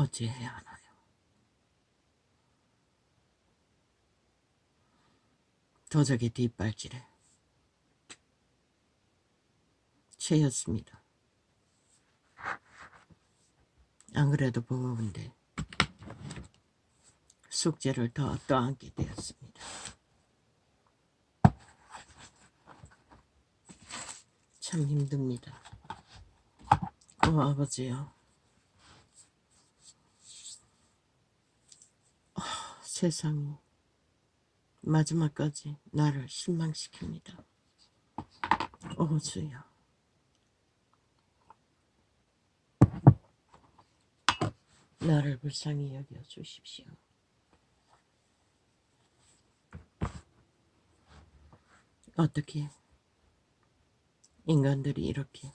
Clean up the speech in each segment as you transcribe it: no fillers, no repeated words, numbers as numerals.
어찌해야 하나요? 도적의 뒷발질에 채였습니다. 안 그래도 버거운데 숙제를 더 떠안게 되었습니다. 참 힘듭니다. 아버지요. 세상이 마지막까지 나를 실망시킵니다. 주여. 나를 불쌍히 여겨 주십시오. 어떻게 인간들이 이렇게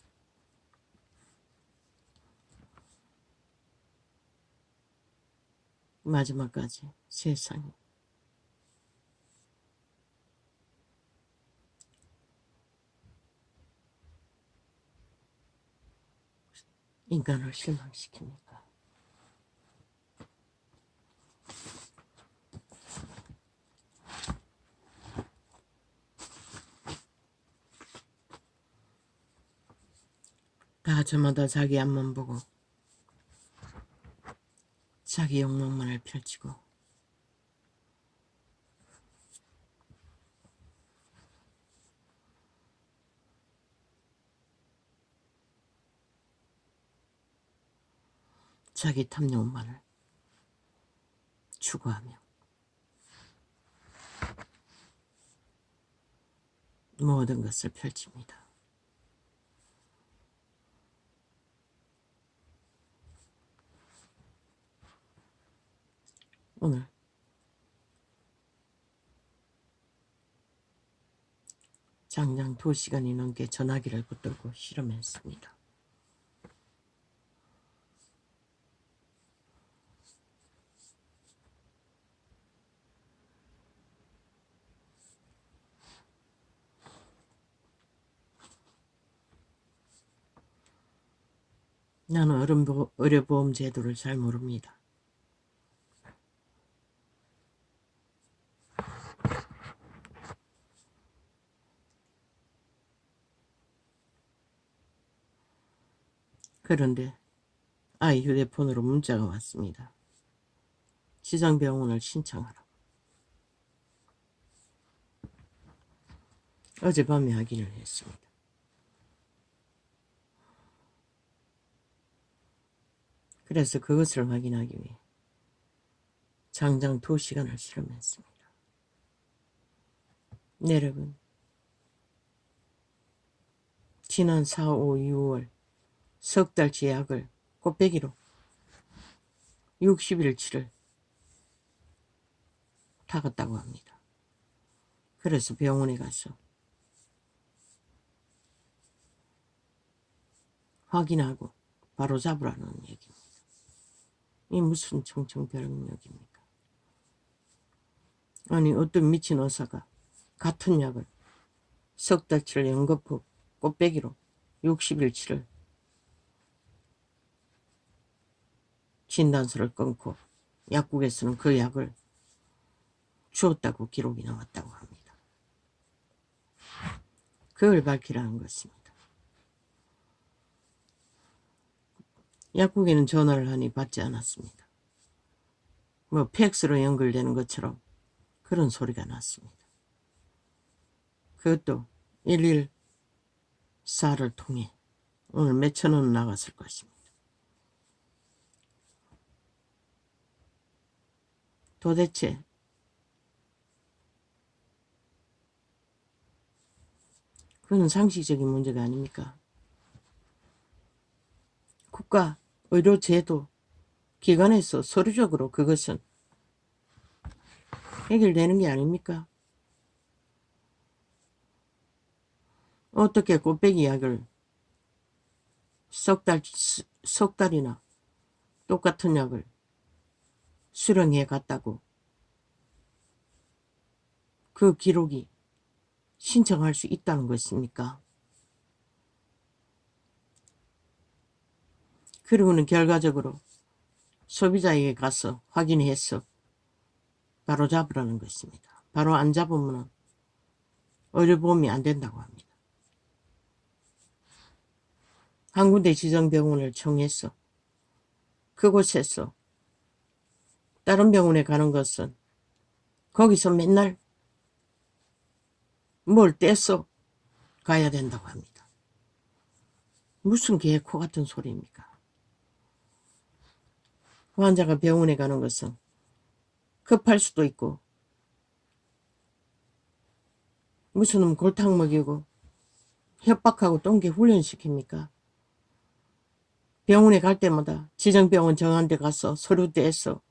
마지막까지 세상이 인간을 실망시킵니까? 다 저마다 자기 앞만 보고 자기 욕망만을 펼치고 자기 탐욕만을 추구하며 모든 것을 펼칩니다. 오늘 장장 2시간이 넘게 전화기를 붙들고 실험했습니다. 나는 의료보험 제도를 잘 모릅니다. 그런데 아이 휴대폰으로 문자가 왔습니다. 지정병원을 신청하라고. 어젯밤에 확인을 했습니다. 그래서 그것을 확인하기 위해 장장 2시간을 실험했습니다. 여러분, 지난 4, 5, 6월 석 달치 약을 꽃배기로 60일치를 타갔다고 합니다. 그래서 병원에 가서 확인하고 바로 잡으라는 얘기입니다. 이 무슨 청천벽력입니까? 아니 어떤 미친 의사가 같은 약을 석 달치를 연거푸 꽃배기로 60일치를 진단서를 끊고 약국에서는 그 약을 주었다고 기록이 나왔다고 합니다. 그걸 밝히라는 것입니다. 약국에는 전화를 하니 받지 않았습니다. 뭐 팩스로 연결되는 것처럼 그런 소리가 났습니다. 그것도 114를 통해 오늘 몇천 원 나갔을 것입니다. 도대체 그건 상식적인 문제가 아닙니까? 국가 의료제도 기관에서 서류적으로 그것은 해결되는 게 아닙니까? 어떻게 꽃배기 약을 석 달이나 똑같은 약을 수령해 갔다고 그 기록이 신청할 수 있다는 것입니까? 그리고는 결과적으로 소비자에게 가서 확인해서 바로 잡으라는 것입니다. 바로 안 잡으면 의료보험이 안 된다고 합니다. 한 군데 지정병원을 청해서 그곳에서 다른 병원에 가는 것은 거기서 맨날 뭘 떼서 가야 된다고 합니다. 무슨 개코 같은 소리입니까? 환자가 병원에 가는 것은 급할 수도 있고 무슨 놈 골탕 먹이고 협박하고 똥개 훈련시킵니까? 병원에 갈 때마다 지정병원 정한 데 가서 서류 떼서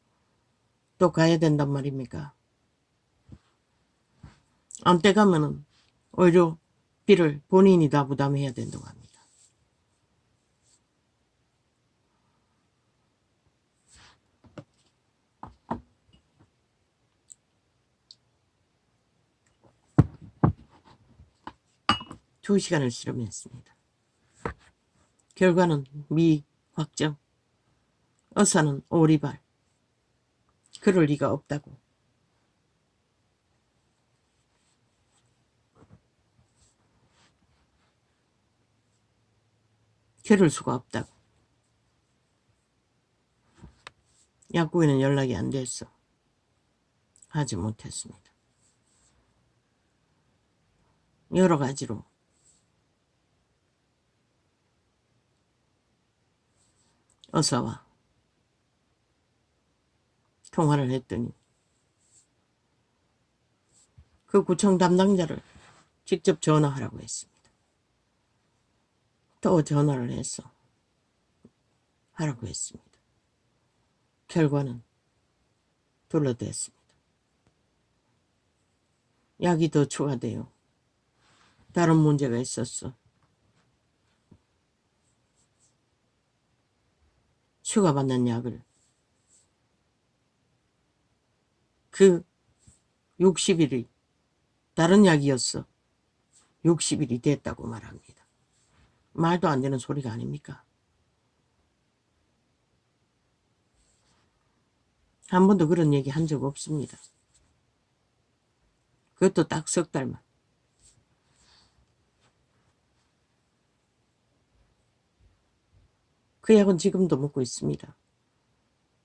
또 가야 된단 말입니까? 안 떼가면은 의료비를 본인이 다 부담해야 된다고 합니다. 두 시간을 실험했습니다. 결과는 미확정. 의사는 오리발. 그럴 리가 없다고. 그럴 수가 없다고. 약국에는 연락이 안 돼서 하지 못했습니다. 여러 가지로 의사와 통화를 했더니 그 구청 담당자를 직접 전화하라고 했습니다. 또 전화를 해서 하라고 했습니다. 결과는 둘러댔습니다. 약이 더 추가돼요. 다른 문제가 있었어. 추가받는 약을 그 60일이 다른 약이었어. 60일이 됐다고 말합니다. 말도 안 되는 소리가 아닙니까? 한 번도 그런 얘기 한 적 없습니다. 그것도 딱 석 달만. 그 약은 지금도 먹고 있습니다.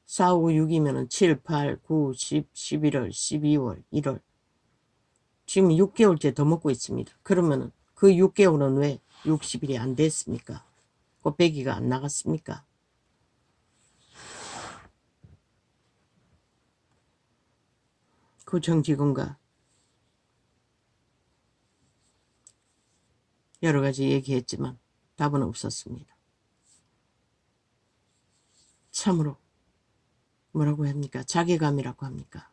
4, 5, 6이면 7, 8, 9, 10, 11월, 12월, 1월. 지금 6개월째 더 먹고 있습니다. 그러면 그 6개월은 왜 60일이 안 됐습니까? 꽃배기가 안 나갔습니까? 구청 직원과 여러 가지 얘기했지만 답은 없었습니다. 참으로 뭐라고 합니까? 자괴감이라고 합니까?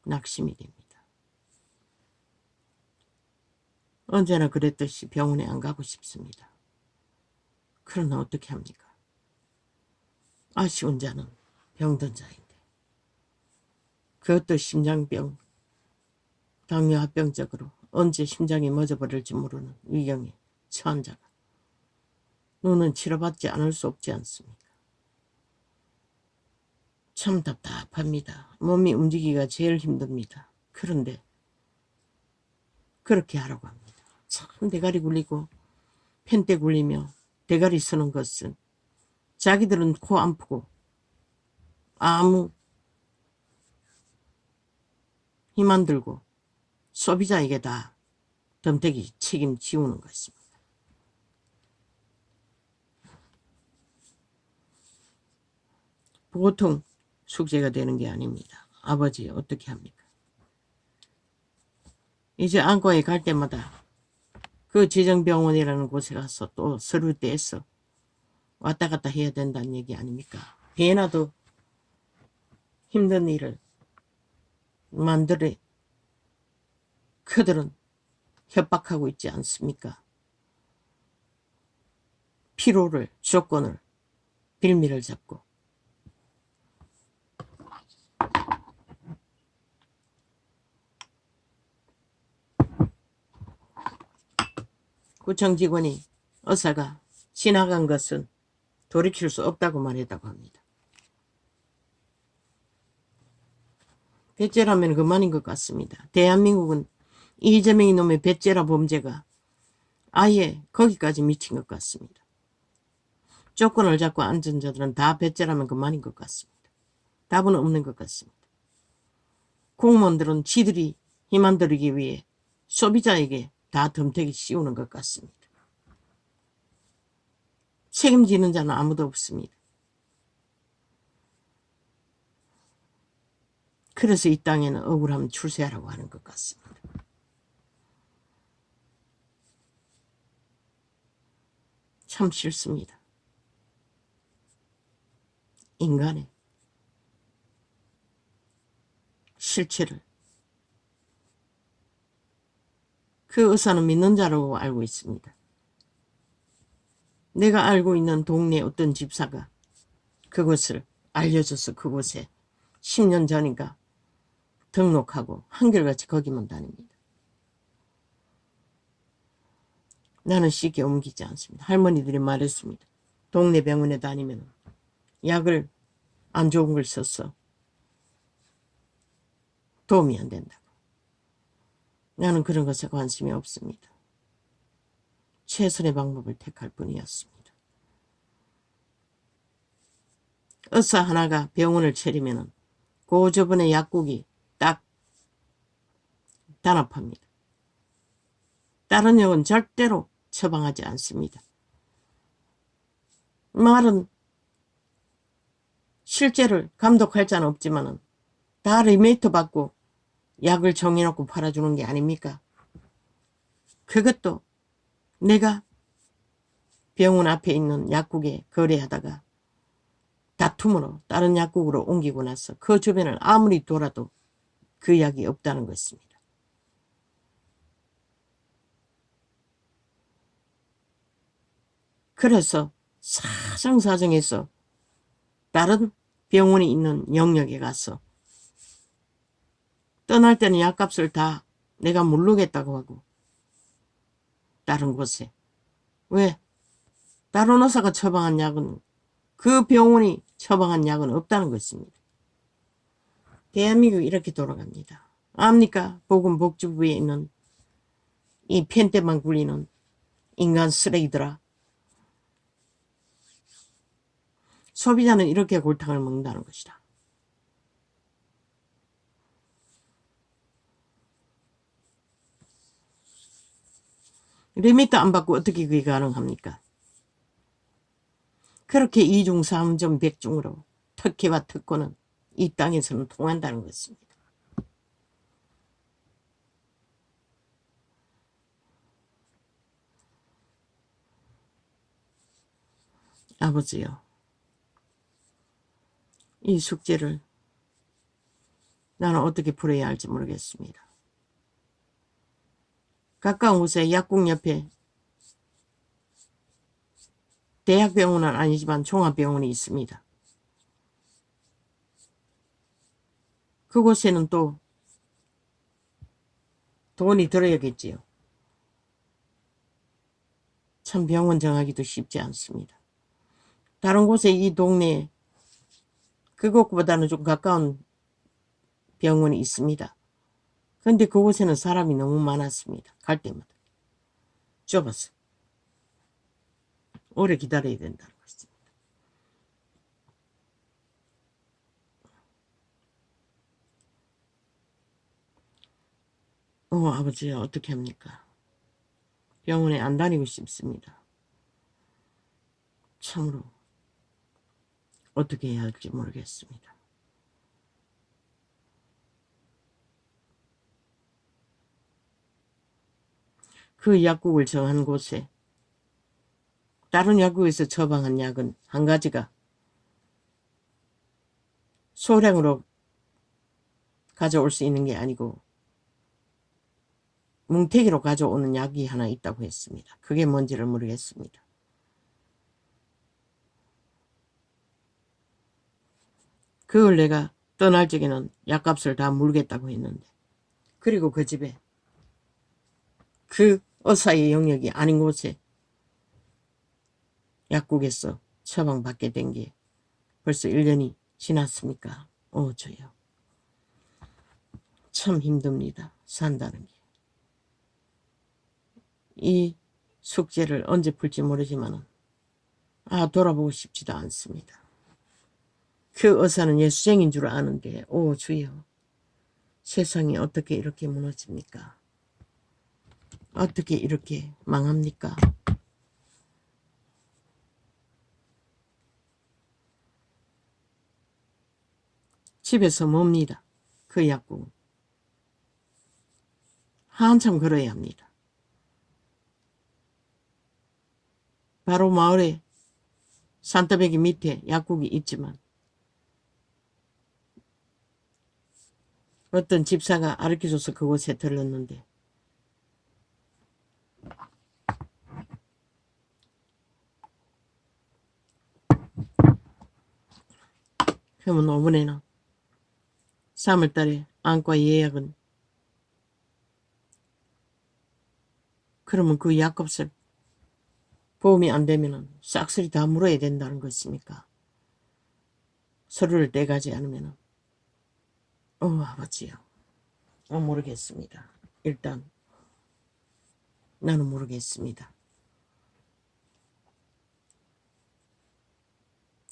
낙심이 됩니다. 언제나 그랬듯이 병원에 안 가고 싶습니다. 그러나 어떻게 합니까? 아쉬운 자는 병든 자인데 그것도 심장병, 당뇨합병적으로 언제 심장이 멎어버릴지 모르는 위경에 처한 자가 눈은 치료받지 않을 수 없지 않습니까? 참 답답합니다. 몸이 움직이기가 제일 힘듭니다. 그런데 그렇게 하라고 합니다. 참 대가리 굴리고 펜대 굴리며 대가리 쓰는 것은 자기들은 코 안 푸고 아무 힘 안 들고 소비자에게 다 덤태기 책임 지우는 것입니다. 보통 숙제가 되는 게 아닙니다. 아버지 어떻게 합니까? 이제 안과에 갈 때마다 그 지정병원이라는 곳에 가서 또 서류 떼서 왔다 갔다 해야 된다는 얘기 아닙니까? 배나도 힘든 일을 만들어 그들은 협박하고 있지 않습니까? 피로를, 조건을, 빌미를 잡고 구청 직원이 의사가 지나간 것은 돌이킬 수 없다고 말했다고 합니다. 배째라면 그만인 것 같습니다. 대한민국은 이재명 이놈의 배째라 범죄가 아예 거기까지 미친 것 같습니다. 조건을 잡고 앉은 자들은 다 배째라면 그만인 것 같습니다. 답은 없는 것 같습니다. 공무원들은 지들이 힘안 들이기 위해 소비자에게 다 덤태기 씌우는 것 같습니다. 책임지는 자는 아무도 없습니다. 그래서 이 땅에는 억울하면 출세하라고 하는 것 같습니다. 참 싫습니다. 인간의 실체를 그 의사는 믿는 자라고 알고 있습니다. 내가 알고 있는 동네 어떤 집사가 그것을 알려줘서 그곳에 10년 전인가 등록하고 한결같이 거기만 다닙니다. 나는 쉽게 옮기지 않습니다. 할머니들이 말했습니다. 동네 병원에 다니면 약을 안 좋은 걸 써서 도움이 안 된다고. 나는 그런 것에 관심이 없습니다. 최선의 방법을 택할 뿐이었습니다. 의사 하나가 병원을 차리면 그 저번에 약국이 딱 단합합니다. 다른 약은 절대로 처방하지 않습니다. 말은 실제를 감독할 자는 없지만은 다 리메이터 받고 약을 정해놓고 팔아주는 게 아닙니까? 그것도 내가 병원 앞에 있는 약국에 거래하다가 다툼으로 다른 약국으로 옮기고 나서 그 주변을 아무리 돌아도 그 약이 없다는 것입니다. 그래서 사정사정해서 다른 병원이 있는 영역에 가서 떠날 때는 약값을 다 내가 모르겠다고 하고 다른 곳에 왜? 다른 의사가 처방한 약은 그 병원이 처방한 약은 없다는 것입니다. 대한민국이 이렇게 돌아갑니다. 압니까? 보건복지부에 있는 이 펜대만 굴리는 인간 쓰레기들아. 소비자는 이렇게 골탕을 먹는다는 것이다. 리미트 안 받고 어떻게 그게 가능합니까? 그렇게 이중 삼중 백중으로 특혜와 특권은 이 땅에서는 통한다는 것입니다. 아버지요, 이 숙제를 나는 어떻게 풀어야 할지 모르겠습니다. 가까운 곳에 약국 옆에 대학병원은 아니지만 종합병원이 있습니다. 그곳에는 또 돈이 들어야겠지요. 참 병원 정하기도 쉽지 않습니다. 다른 곳에 이 동네에 그곳보다는 좀 가까운 병원이 있습니다. 그런데 그곳에는 사람이 너무 많았습니다. 갈 때마다. 좁아서. 오래 기다려야 된다는 것입니다. 아버지 어떻게 합니까? 병원에 안 다니고 싶습니다. 참으로 어떻게 해야 할지 모르겠습니다. 그 약국을 정한 곳에 다른 약국에서 처방한 약은 한 가지가 소량으로 가져올 수 있는 게 아니고 뭉태기로 가져오는 약이 하나 있다고 했습니다. 그게 뭔지를 모르겠습니다. 그걸 내가 떠날 적에는 약값을 다 물겠다고 했는데 그리고 그 집에 그 의사의 영역이 아닌 곳에 약국에서 처방받게 된 게 벌써 1년이 지났습니까? 저요. 참 힘듭니다. 산다는 게. 이 숙제를 언제 풀지 모르지만 돌아보고 싶지도 않습니다. 그 의사는 예수쟁인 줄 아는데 오 주여, 세상이 어떻게 이렇게 무너집니까? 어떻게 이렇게 망합니까? 집에서 멉니다. 그 약국은. 한참 걸어야 합니다. 바로 마을에 산더배기 밑에 약국이 있지만 어떤 집사가 가르쳐줘서 그곳에 들렀는데 그러면 5분에는 3월달에 안과 예약은 그러면 그 약값을 보험이 안 되면 싹쓸이 다 물어야 된다는 것입니까? 서류를 떼가지 않으면 아버지요. 모르겠습니다. 일단 나는 모르겠습니다.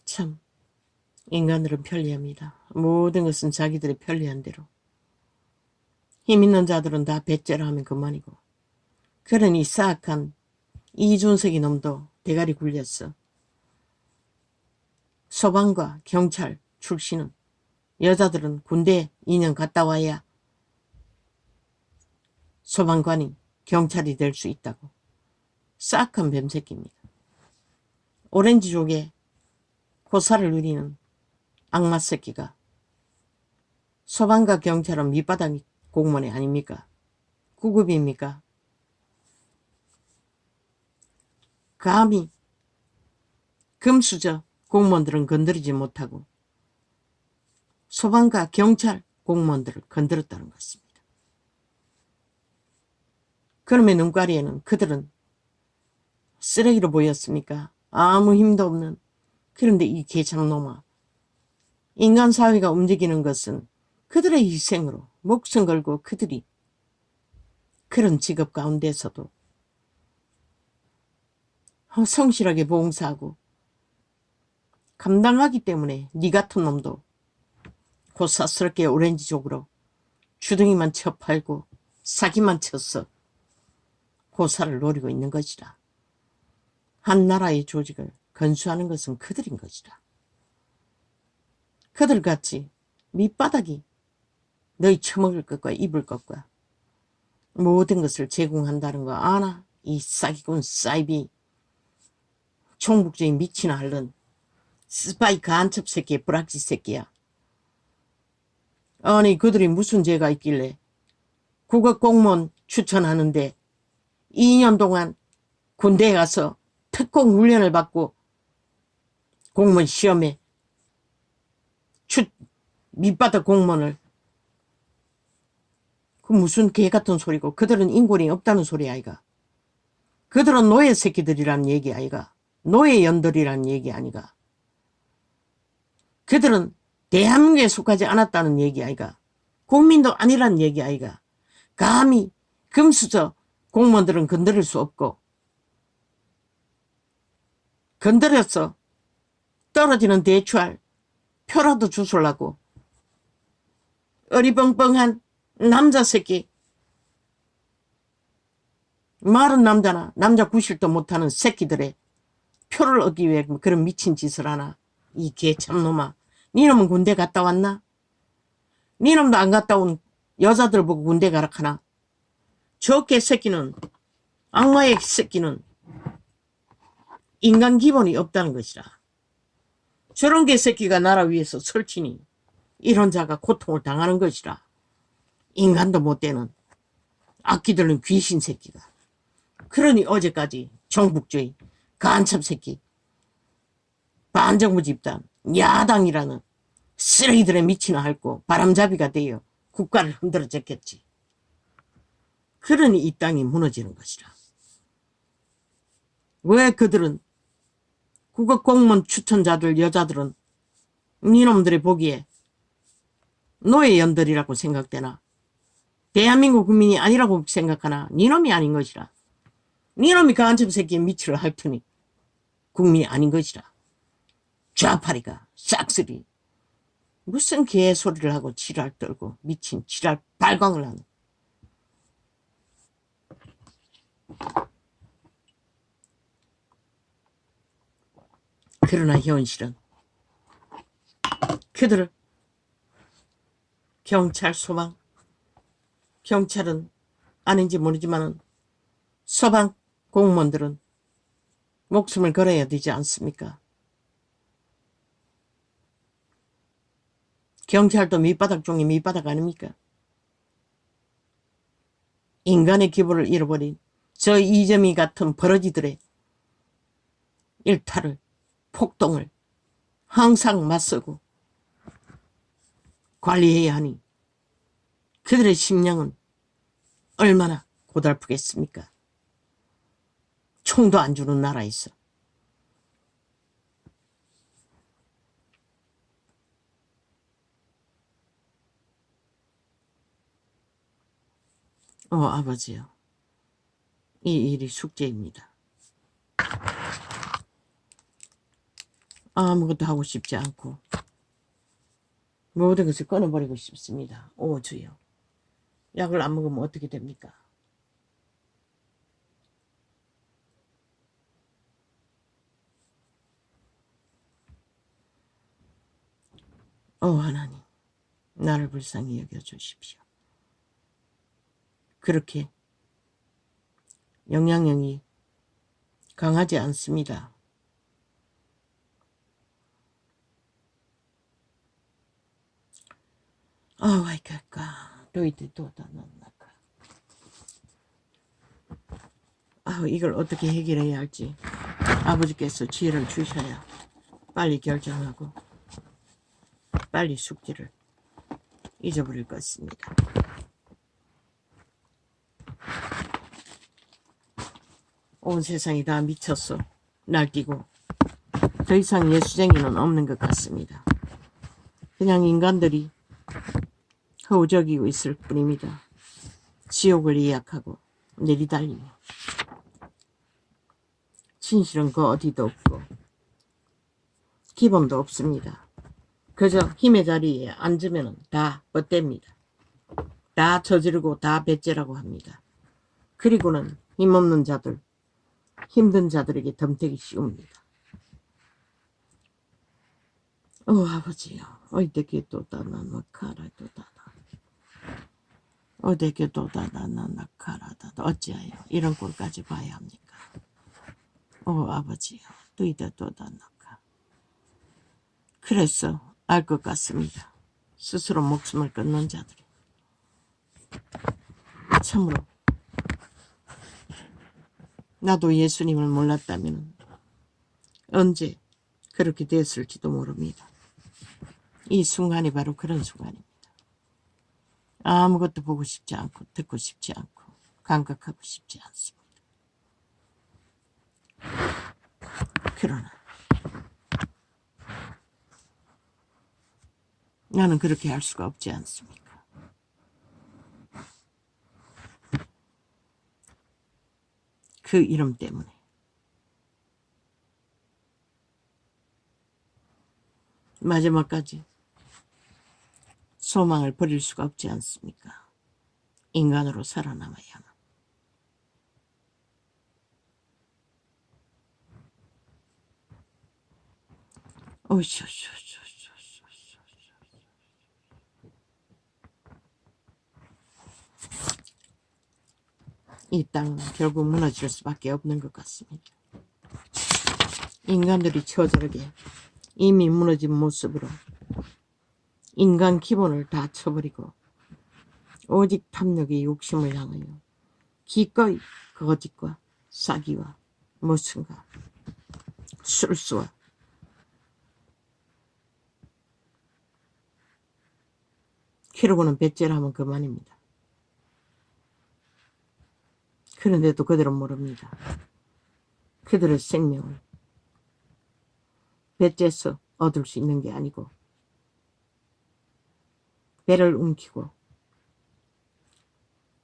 참 인간들은 편리합니다. 모든 것은 자기들의 편리한 대로. 힘 있는 자들은 다 배째라 하면 그만이고. 그러니 사악한 이준석이 놈도 대가리 굴렸어. 소방과 경찰 출신은 여자들은 군대 2년 갔다 와야 소방관이 경찰이 될 수 있다고. 싹한 뱀새끼입니다. 오렌지족의 고사를 누리는 악마 새끼가 소방과 경찰은 밑바닥 공무원이 아닙니까? 9급입니까? 감히 금수저 공무원들은 건드리지 못하고 소방과 경찰 공무원들을 건드렸다는 것입니다. 그놈의 눈가리에는 그들은 쓰레기로 보였습니까? 아무 힘도 없는. 그런데 이 개참놈아, 인간 사회가 움직이는 것은 그들의 희생으로 목숨 걸고 그들이 그런 직업 가운데서도 성실하게 봉사하고 감당하기 때문에 니 같은 놈도 고사스럽게 오렌지족으로 주둥이만 쳐팔고 사기만 쳤어 고사를 노리고 있는 것이라. 한 나라의 조직을 건수하는 것은 그들인 것이라. 그들같이 밑바닥이 너희 처먹을 것과 입을 것과 모든 것을 제공한다는 거 아나? 이 싸기꾼 사이비 총국적인 미치나 할른 스파이 간첩 새끼 브락지 새끼야. 아니 그들이 무슨 죄가 있길래 국어공무원 추천하는데 2년 동안 군대에 가서 특공 훈련을 받고 공무원 시험에 밑바닥 공무원을 그 무슨 개같은 소리고. 그들은 인권이 없다는 소리 아이가. 그들은 노예 새끼들이란 얘기 아이가. 노예 연들이란 얘기 아니가. 그들은 대한민국에 속하지 않았다는 얘기 아이가. 국민도 아니란 얘기 아이가. 감히 금수저 공무원들은 건드릴 수 없고 건드려서 떨어지는 대추알 표라도 주술라고 어리벙벙한 남자 새끼, 말은 남자나 남자 구실도 못하는 새끼들의 표를 얻기 위해 그런 미친 짓을 하나. 이 개참놈아, 니놈은 군대 갔다 왔나? 니놈도 안 갔다 온 여자들 보고 군대 가라 하나? 저 개새끼는, 악마의 새끼는 인간 기본이 없다는 것이라. 저런 개새끼가 나라 위에서 설치니 이런 자가 고통을 당하는 것이라. 인간도 못 되는 악기들은 귀신 새끼가. 그러니 어제까지 정북주의 간첩 새끼 반정부 집단 야당이라는 쓰레기들의 미치나 핥고 바람잡이가 되어 국가를 흔들어졌겠지. 그러니 이 땅이 무너지는 것이라. 왜 그들은 국어공무원 추천자들 여자들은 니놈들이 보기에 노예 연들이라고 생각되나? 대한민국 국민이 아니라고 생각하나? 니놈이 아닌 것이라. 니놈이 그 안첩 새끼의 미치를 할 테니 국민이 아닌 것이라. 좌파리가 싹쓸이 무슨 개소리를 하고 지랄 떨고 미친 지랄 발광을 하는. 그러나 현실은 그들을 경찰 소방, 경찰은 아닌지 모르지만 소방 공무원들은 목숨을 걸어야 되지 않습니까? 경찰도 밑바닥 중에 밑바닥 아닙니까? 인간의 기분을 잃어버린 저 이점이 같은 버러지들의 일탈을, 폭동을 항상 맞서고 관리해야 하니 그들의 심령은 얼마나 고달프겠습니까? 총도 안 주는 나라에서. 아버지요. 이 일이 숙제입니다. 아무것도 하고 싶지 않고 모든 것을 끊어버리고 싶습니다. 오 주여. 약을 안 먹으면 어떻게 됩니까? 하나님, 나를 불쌍히 여겨주십시오. 그렇게 영향력이 강하지 않습니다. 와이카까 도이트 도다나나카. 이걸 어떻게 해결해야 할지 아버지께서 지혜를 주셔야 빨리 결정하고 빨리 숙제를 잊어버릴 것 같습니다. 온 세상이 다 미쳤어. 날뛰고 더 이상 예수쟁이는 없는 것 같습니다. 그냥 인간들이 허우적이고 있을 뿐입니다. 지옥을 예약하고 내리달리며 진실은 그 어디도 없고 기본도 없습니다. 그저 힘의 자리에 앉으면 다 뻗댑니다. 다 저지르고 다 배째라고 합니다. 그리고는 힘없는 자들, 힘든 자들에게 덤태기 씌웁니다. 아버지요. 어디게 도다나나카라 도다나. 어디게 도다나나카라다. 어찌하여 이런 꼴까지 봐야 합니까? 아버지요. 또이다 도다나카. 그래서 알 것 같습니다. 스스로 목숨을 끊는 자들이. 참으로 나도 예수님을 몰랐다면 언제 그렇게 됐을지도 모릅니다. 이 순간이 바로 그런 순간입니다. 아무것도 보고 싶지 않고 듣고 싶지 않고 감각하고 싶지 않습니다. 그러나 나는 그렇게 할 수가 없지 않습니까? 그 이름 때문에. 마지막까지 소망을 버릴 수가 없지 않습니까? 인간으로 살아남아야만. 이 땅은 결국 무너질 수밖에 없는 것 같습니다. 인간들이 처절하게 이미 무너진 모습으로 인간 기본을 다 쳐버리고 오직 탐욕의 욕심을 향하여 기꺼이 거짓과 사기와 모순과 술수와 그러고는 배째를 하면 그만입니다. 그런데도 그들은 모릅니다. 그들의 생명을 배째서 얻을 수 있는 게 아니고 배를 움키고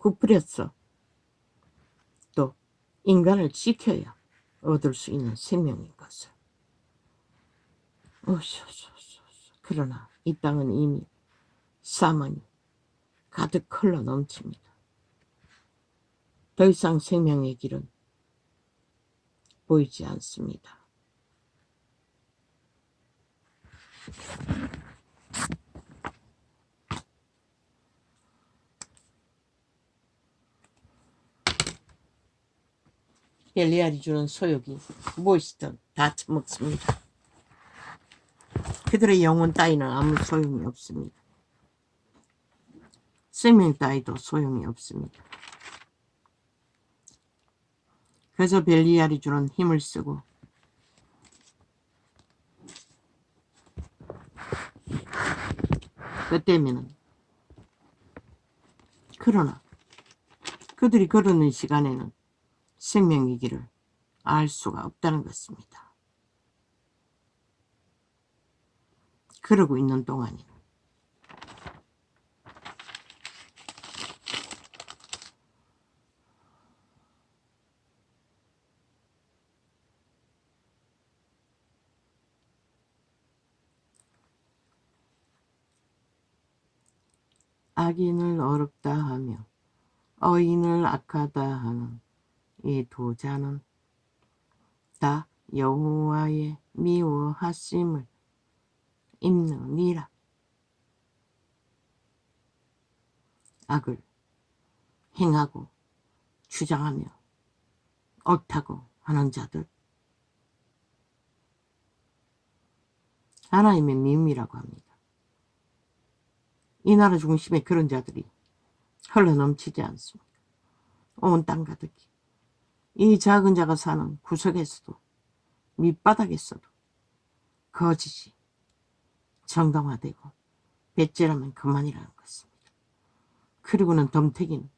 구부렸어. 또 인간을 지켜야 얻을 수 있는 생명인 것을. 그러나 이 땅은 이미 사망이 가득 흘러 넘칩니다. 더 이상 생명의 길은 보이지 않습니다. 벨리알이 주는 소욕이 무엇이든 다 처먹습니다. 그들의 영혼 따위는 아무 소용이 없습니다. 생명 따위도 소용이 없습니다. 그래서 벨리알이 주는 힘을 쓰고 그때면은 그러나 그들이 걸어는 시간에는 생명의 길을 알 수가 없다는 것입니다. 그러고 있는 동안에는 악인을 어렵다 하며 어인을 악하다 하는 이 두 자는 다 여호와의 미워하심을 입느니라. 악을 행하고 주장하며 옳다고 하는 자들, 하나님의 미움이라고 합니다. 이 나라 중심에 그런 자들이 흘러넘치지 않습니다. 온 땅 가득히 이 작은 자가 사는 구석에서도 밑바닥에서도 거짓이 정당화되고 배째라면 그만이라는 것입니다. 그리고는 덤태기는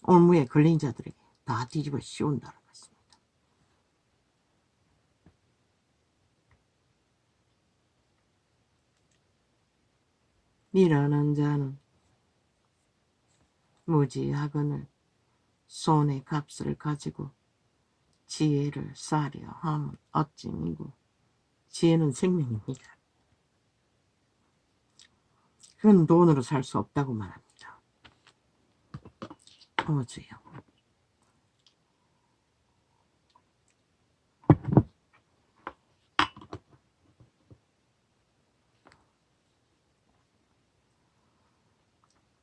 올무에 걸린 자들에게 다 뒤집어 씌운다는 것입니다. 일하는 자는 무지하거늘 손의 값을 가지고 지혜를 쌓으려 함은 어찌미고 지혜는 생명입니다. 그건 돈으로 살 수 없다고 말합니다. 주여.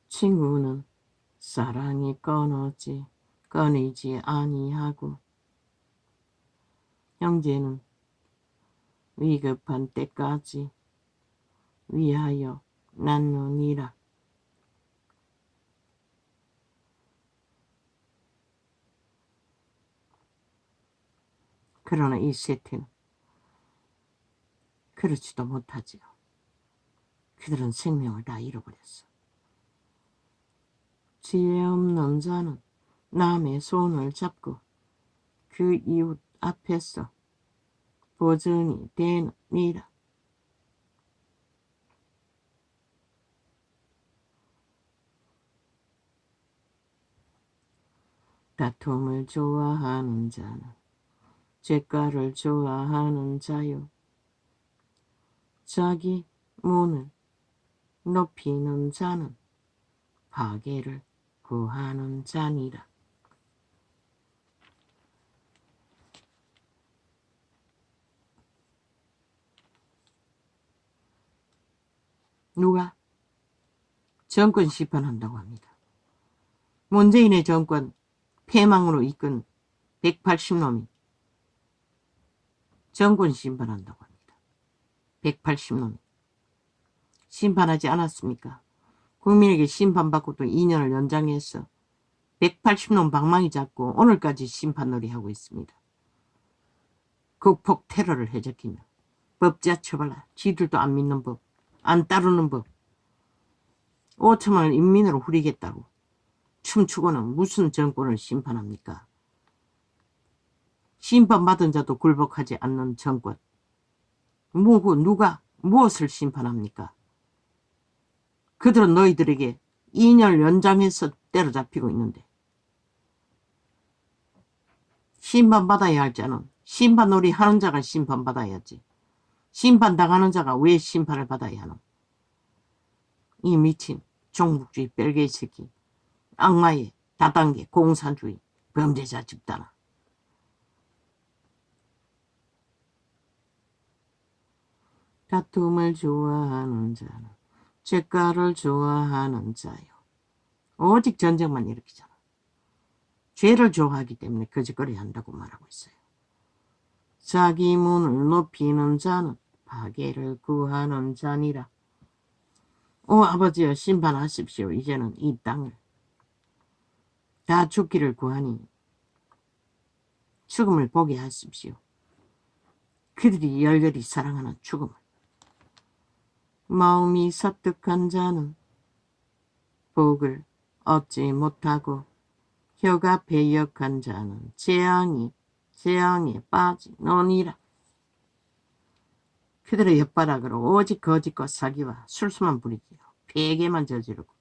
친구는 사랑이 끊이지 아니하고 형제는 위급한 때까지 위하여 낳느니라. 그러나 이 세태는 그렇지도 못하지요. 그들은 생명을 다 잃어버렸어. 지혜 없는 자는 남의 손을 잡고 그 이웃 앞에서 보증이 되느니라. 다툼을 좋아하는 자는 죄가를 좋아하는 자요. 자기 문을 높이는 자는 파괴를 구하는 자니라. 누가? 정권 심판한다고 합니다. 문재인의 정권 폐망으로 이끈 180놈이 정권 심판한다고 합니다. 180놈이. 심판하지 않았습니까? 국민에게 심판받고 또 2년을 연장해서 180놈 방망이 잡고 오늘까지 심판놀이 하고 있습니다. 극폭 테러를 해적이며 법자 처벌라. 지들도 안 믿는 법, 안 따르는 법. 5천만을 인민으로 후리겠다고 춤추고는 무슨 정권을 심판합니까? 심판받은 자도 굴복하지 않는 정권. 누가 무엇을 심판합니까? 그들은 너희들에게 2년 연장해서 때려잡히고 있는데 심판받아야 할 자는 심판놀이 하는 자가 심판받아야지. 심판당하는 자가 왜 심판을 받아야 하노? 이 미친 종북주의 뺄개이 새끼, 악마의 다단계 공산주의 범죄자 집단아. 다툼을 좋아하는 자는 죄가를 좋아하는 자요. 오직 전쟁만 일으키잖아. 죄를 좋아하기 때문에 거짓거리 한다고 말하고 있어요. 자기 문을 높이는 자는 파괴를 구하는 자니라. 오 아버지여 심판하십시오. 이제는 이 땅을 다 죽기를 구하니 죽음을 보게 하십시오. 그들이 열렬히 사랑하는 죽음을. 마음이 설득한 자는 복을 얻지 못하고 혀가 배역한 자는 재앙에 빠지노니라. 그들의 엿바닥으로 오직 거짓과 사기와 술수만 부리지요. 폐괴만 저지르고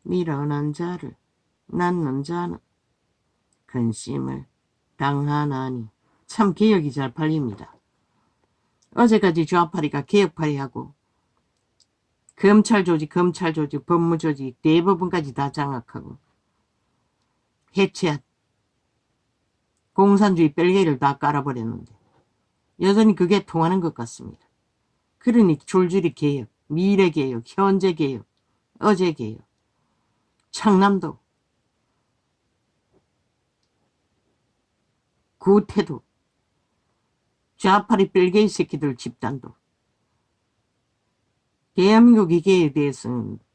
미련한 자를 낳는 자는 근심을 당하나니. 참 개혁이 잘 팔립니다. 어제까지 좌파리가 개혁파리하고 검찰조직, 법무조직, 대법원까지 다 장악하고 해체한 공산주의 뺄개를 다 깔아버렸는데 여전히 그게 통하는 것 같습니다. 그러니 줄줄이 개혁, 미래개혁, 현재개혁, 어제개혁, 창남도, 구태도, 좌파리 뺄개이 새끼들 집단도. 대한민국 이계의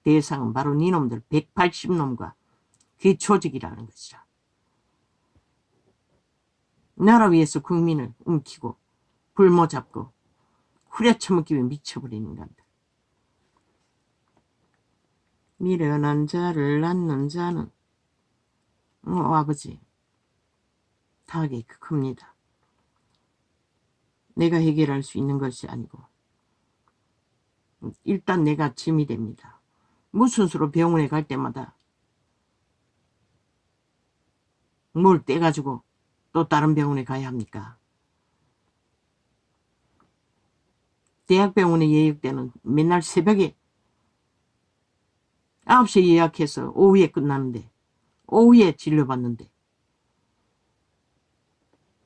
대상은 바로 니놈들 180놈과 그 조직이라는 것이라. 나라 위해서 국민을 움키고 불모 잡고 후려쳐먹기 위해 미쳐버린 인간들. 미련한 자를 낳는 자는 아버지 타격이 큽니다. 내가 해결할 수 있는 것이 아니고 일단 내가 짐이 됩니다. 무슨 수로 병원에 갈 때마다 뭘 떼가지고 또 다른 병원에 가야 합니까? 대학병원에 예약 때는 맨날 새벽에 9시에 예약해서 오후에 끝나는데 오후에 진료받는데